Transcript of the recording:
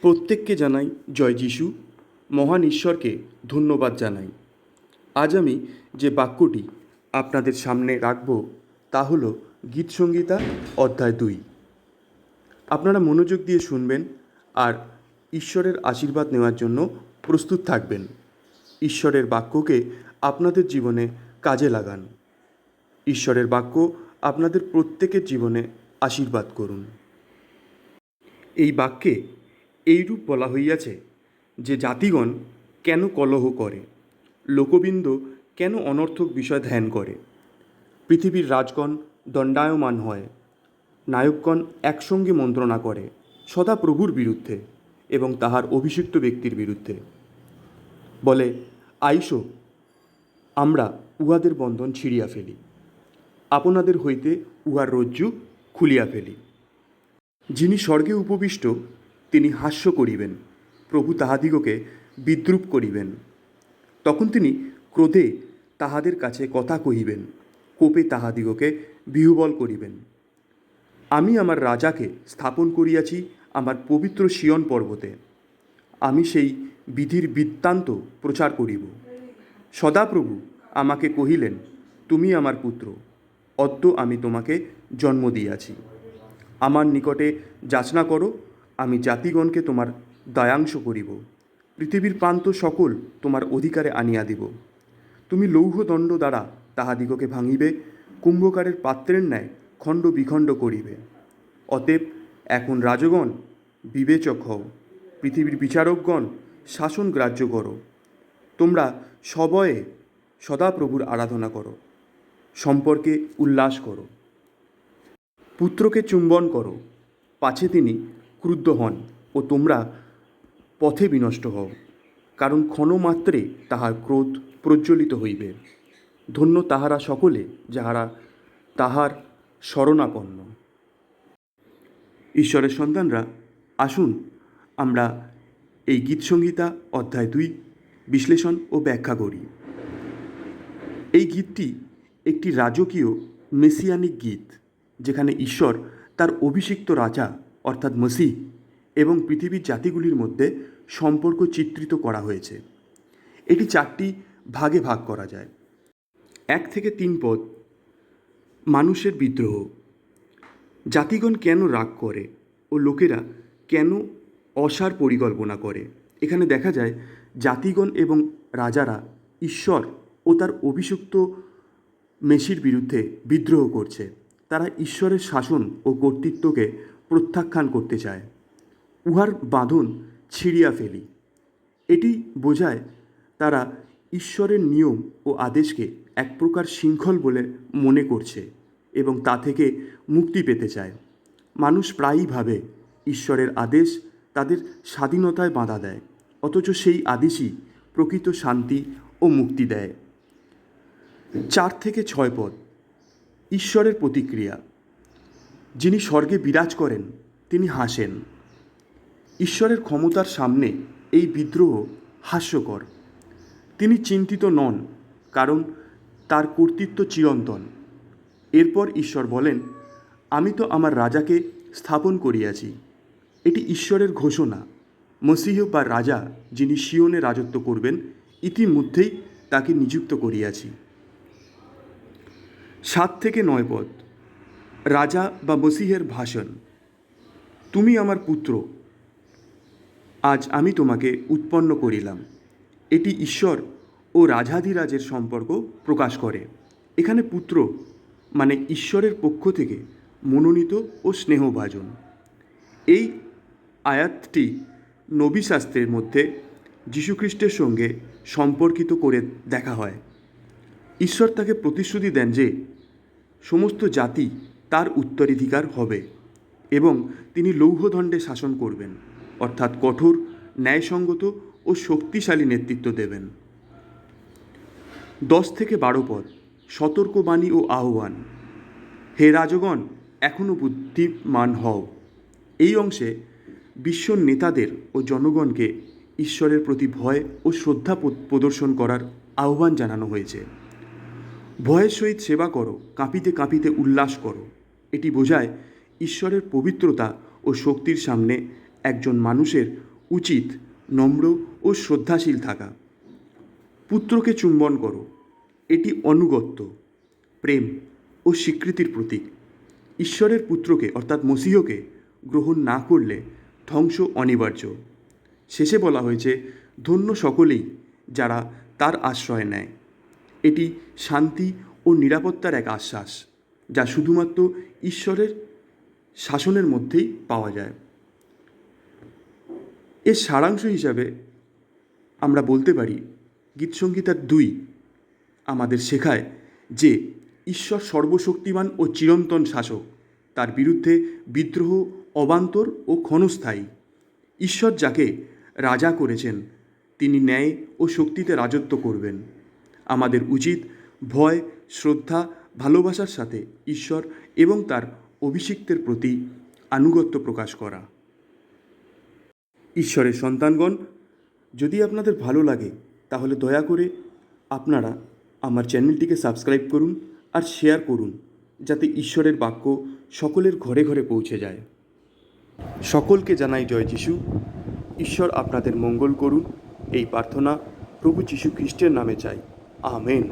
প্রত্যেককে জানাই জয় যিশু। মহান ঈশ্বরকে ধন্যবাদ জানাই। আজ আমি যে বাক্যটি আপনাদের সামনে রাখব তা হল গীতসংহিতা অধ্যায় 2। আপনারা মনোযোগ দিয়ে শুনবেন আর ঈশ্বরের আশীর্বাদ নেওয়ার জন্য প্রস্তুত থাকবেন। ঈশ্বরের বাক্যকে আপনাদের জীবনে কাজে লাগান। ঈশ্বরের বাক্য আপনাদের প্রত্যেকের জীবনে আশীর্বাদ করুন। এই বাক্যে এইরূপ বলা হইয়াছে যে জাতিগণ কেন কলহ করে, লোকবৃন্দ কেন অনর্থক বিষয় ধ্যান করে। পৃথিবীর রাজগণ দণ্ডায়মান হয়, নায়কগণ একসঙ্গে মন্ত্রণা করে সদা প্রভুর বিরুদ্ধে এবং তাহার অভিষিক্ত ব্যক্তির বিরুদ্ধে। বলে, আইসো, আমরা উহাদের বন্ধন ছিঁড়িয়া ফেলি, আপনাদের হইতে উহার রজ্জু খুলিয়া ফেলি। যিনি স্বর্গে উপবিষ্ট তিনি হাস্য করিবেন, প্রভু তাহাদিগকে বিদ্রূপ করিবেন। তখন তিনি ক্রোধে তাহাদের কাছে কথা কহিবেন, কোপে তাহাদিগকে বিহ্বল করিবেন। আমি আমার রাজাকে স্থাপন করিয়াছি আমার পবিত্র সিয়ন পর্বতে, আমি সেই বিধির বৃত্তান্ত প্রচার করিব। সদাপ্রভু আমাকে কহিলেন, তুমি আমার পুত্র, অদ্য আমি তোমাকে জন্ম দিয়াছি। আমার নিকটে যাচনা করো, আমি জাতিগণকে তোমার দায়াংশ করিব, পৃথিবীর প্রান্ত সকল তোমার অধিকারে আনিয়া দিব। তুমি লৌহদণ্ড দ্বারা তাহাদিগকে ভাঙিবে, কুম্ভকারের পাত্রের ন্যায় খণ্ড বিখণ্ড করিবে। অতএব এখন রাজগণ বিবেচক হও, পৃথিবীর বিচারকগণ শাসন গ্রাহ্য করো। তোমরা সবয়ে সদাপ্রভুর আরাধনা করো, সম্পর্কে উল্লাস করো। পুত্রকে চুম্বন করো, পাছে তিনি ক্রুদ্ধ হন ও তোমরা পথে বিনষ্ট হও, কারণ ক্ষণমাত্রে তাহার ক্রোধ প্রজ্বলিত হইবে। ধন্য তাহারা সকলে যাহারা তাহার শরণাপন্ন। ঈশ্বরের সন্তানরা, আসুন আমরা এই গীতসংহিতা অধ্যায় 2 বিশ্লেষণ ও ব্যাখ্যা করি। এই গীতটি একটি রাজকীয় মেসিয়ানিক গীত, যেখানে ঈশ্বর তার অভিষিক্ত রাজা অর্থাৎ মসিহ এবং পৃথিবীর জাতিগুলির মধ্যে সম্পর্ক চিত্রিত করা হয়েছে। এটি 4টি ভাগে ভাগ করা যায়। 1 থেকে 3 পদ মানুষের বিদ্রোহ, জাতিগণ কেন রাগ করে ও লোকেরা কেন অসার পরিকল্পনা করে। এখানে দেখা যায় জাতিগণ এবং রাজারা ঈশ্বর ও তার অভিষিক্ত মেসির বিরুদ্ধে বিদ্রোহ করছে। তারা ঈশ্বরের শাসন ও কর্তৃত্বকে প্রত্যাখ্যান করতে চায়। উহার বাঁধন ছিঁড়িয়া ফেলি, এটি বোঝায় তারা ঈশ্বরের নিয়ম ও আদেশকে এক প্রকার শৃঙ্খল বলে মনে করছে এবং তা থেকে মুক্তি পেতে চায়। মানুষ প্রায়ই ভাবে ঈশ্বরের আদেশ তাদের স্বাধীনতায় বাধা দেয়, অথচ সেই আদেশই প্রকৃত শান্তি ও মুক্তি দেয়। 4 থেকে 6 পদ ঈশ্বরের প্রতিক্রিয়া, যিনি স্বর্গে বিরাজ করেন তিনি হাসেন। ঈশ্বরের ক্ষমতার সামনে এই বিদ্রোহ হাস্যকর। তিনি চিন্তিত নন, কারণ তার কর্তৃত্ব চিরন্তন। এরপর ঈশ্বর বলেন, আমি তো আমার রাজাকে স্থাপন করিয়াছি। এটি ঈশ্বরের ঘোষণা। মসিহ বা রাজা, যিনি সিয়নে রাজত্ব করবেন, ইতিমধ্যেই তাকে নিযুক্ত করিয়াছি। 7 থেকে 9 পদ রাজা বা মসিহের ভাষণ, তুমি আমার পুত্র, আজ আমি তোমাকে উৎপন্ন করিলাম। এটি ঈশ্বর ও রাজাধিরাজের সম্পর্ক প্রকাশ করে। এখানে পুত্র মানে ঈশ্বরের পক্ষ থেকে মনোনীত ও স্নেহভাজন। এই আয়াতটি নবী শাস্ত্রের মধ্যে যীশুখ্রিস্টের সঙ্গে সম্পর্কিত করে দেখা হয়। ঈশ্বর তাকে প্রতিশ্রুতি দেন যে সমস্ত জাতি তার উত্তরাধিকার হবে এবং তিনি লৌহদণ্ডে শাসন করবেন, অর্থাৎ কঠোর, ন্যায়সঙ্গত ও শক্তিশালী নেতৃত্ব দেবেন। 10 থেকে 12 পদ সতর্কবাণী ও আহ্বান, হে রাজগণ, এখনও বুদ্ধিমান হও। এই অংশে বিশ্ব নেতাদের ও জনগণকে ঈশ্বরের প্রতি ভয় ও শ্রদ্ধা প্রদর্শন করার আহ্বান জানানো হয়েছে। ভয়ের সহিত সেবা করো, কাঁপিতে কাঁপিতে উল্লাস করো। এটি বোঝায় ঈশ্বরের পবিত্রতা ও শক্তির সামনে একজন মানুষের উচিত নম্র ও শ্রদ্ধাশীল থাকা। পুত্রকে চুম্বন করো, এটি আনুগত্য, প্রেম ও স্বীকৃতির প্রতীক। ঈশ্বরের পুত্রকে অর্থাৎ মসিহকে গ্রহণ না করলে ধ্বংস অনিবার্য। শেষে বলা হয়েছে, ধন্য সকলেই যারা তার আশ্রয় নেয়। এটি শান্তি ও নিরাপত্তার এক আশ্বাস, যা শুধুমাত্র ঈশ্বরের শাসনের মধ্যেই পাওয়া যায়। এর সারাংশ হিসাবে আমরা বলতে পারি, গীতসংহিতা 2 আমাদের শেখায় যে ঈশ্বর সর্বশক্তিমান ও চিরন্তন শাসক। তার বিরুদ্ধে বিদ্রোহ অবান্তর ও ক্ষণস্থায়ী। ঈশ্বর যাকে রাজা করেছেন তিনি ন্যায় ও শক্তিতে রাজত্ব করবেন। আমাদের উচিত ভয়, শ্রদ্ধা, ভালোবাসার সাথে ঈশ্বর এবং তার অভিষিক্তের প্রতি আনুগত্য প্রকাশ করা। ঈশ্বরের সন্তানগণ, যদি আপনাদের ভালো লাগে তাহলে দয়া করে আপনারা আমার চ্যানেলটিকে সাবস্ক্রাইব করুন আর শেয়ার করুন, যাতে ঈশ্বরের বাক্য সকলের ঘরে ঘরে পৌঁছে যায়। সকলকে জানাই জয় যিশু। ঈশ্বর আপনাদের মঙ্গল করুন, এই প্রার্থনা প্রভু যীশু খ্রিস্টের নামে চাই। আমেন।